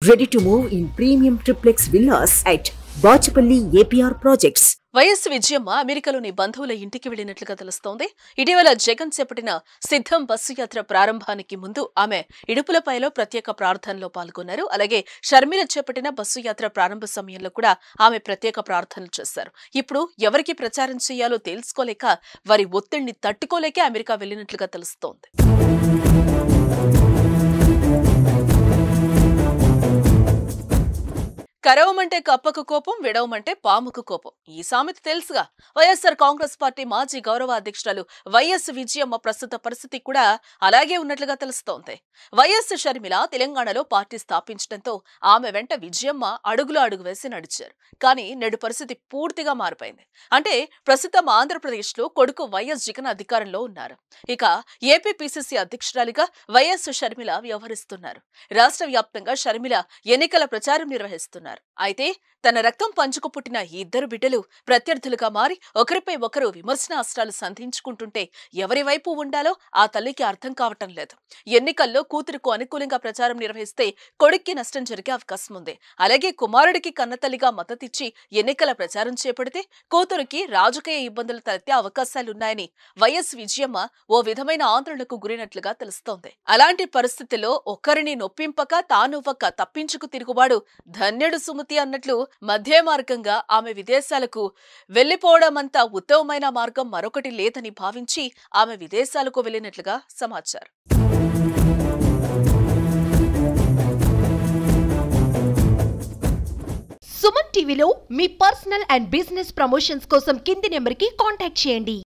Ready to move in premium triplex villas at Bachapalli APR Projects. YS Vijayamma అమెరికాలోని బంధువుల ఇంటికి వెళ్లినట్లుగా తెలుస్తోంది. ఇటీవల జగన్ చేపట్టిన సిద్ధం బస్సు యాత్ర ప్రారంభానికి ముందు ఆమె ఇడుపులపైలో ప్రత్యేక ప్రార్థనలో పాల్గొన్నారు. అలాగే షర్మిల చేపట్టిన బస్సు యాత్ర ప్రారంభ సమయంలో కూడా ఆమె ప్రత్యేక ప్రార్థనలు చేశారు. ఇప్పుడు ఎవరికి ప్రచారం చేయాలో తెలుసుకోలేక వారి ఒత్తిడిని తట్టుకోలేక అమెరికా వెళ్లినట్లుగా తెలుస్తోంది. కరవమంటే కప్పకు కోపం, విడవమంటే పాముకు కోపం. ఈ సామెత తెలుసుగా. వైఎస్ఆర్ కాంగ్రెస్ పార్టీ మాజీ గౌరవ అధ్యక్షురాలు వైఎస్ విజయమ్మ ప్రస్తుత పరిస్థితి కూడా అలాగే ఉన్నట్లుగా తెలుస్తోంది. వైఎస్ షర్మిల తెలంగాణలో పార్టీ స్థాపించడంతో ఆమె వెంట విజయమ్మ అడుగులో అడుగు వేసి నడిచారు. కానీ నేడు పరిస్థితి పూర్తిగా మారిపోయింది. అంటే ప్రస్తుతం ఆంధ్రప్రదేశ్ లో కొడుకు వైఎస్ జగన్ అధికారంలో ఉన్నారు. ఇక ఏపీ పిసిసి అధ్యక్షురాలిగా వైఎస్ షర్మిల వ్యవహరిస్తున్నారు. రాష్ట్ర వ్యాప్తంగా షర్మిల ఎన్నికల ప్రచారం నిర్వహిస్తున్నారు. అయితే తన రక్తం పంచుకు పుట్టిన ఈ ఇద్దరు బిడ్డలు ప్రత్యర్థులుగా మారి ఒకరిపై ఒకరు విమర్శనాస్త్రాలు సంధించుకుంటుంటే ఎవరి వైపు ఉండాలో ఆ తల్లికి అర్థం కావటం లేదు. ఎన్నికల్లో కూతురుకు అనుకూలంగా ప్రచారం నిర్వహిస్తే కొడుక్కి నష్టం జరిగే అవకాశం ఉంది. అలాగే కుమారుడికి కన్నతల్లిగా మద్దతిచ్చి ఎన్నికల ప్రచారం చేపడితే కూతురికి రాజకీయ ఇబ్బందులు తలెత్తే అవకాశాలున్నాయని వైఎస్ విజయమ్మ ఓ విధమైన ఆందోళనకు గురైనట్లుగా తెలుస్తోంది. అలాంటి పరిస్థితుల్లో ఒకరిని నొప్పింపక తానువ్వక తప్పించుకు తిరుగువాడు ధన్యుడు సుమతి అన్నట్లు మధ్య మార్గంగా ఆమె విదేశాలకు వెళ్లిపోవడమంతా ఉత్తమమైన మార్గం మరొకటి లేదని భావించి ఆమె విదేశాలకు వెళ్లినట్లుగా సమాచారం. సుమన్ టీవీలో మీ పర్సనల్ అండ్ బిజినెస్ ప్రమోషన్స్ కోసం కింది నెంబర్కి కాంటాక్ట్ చేయండి.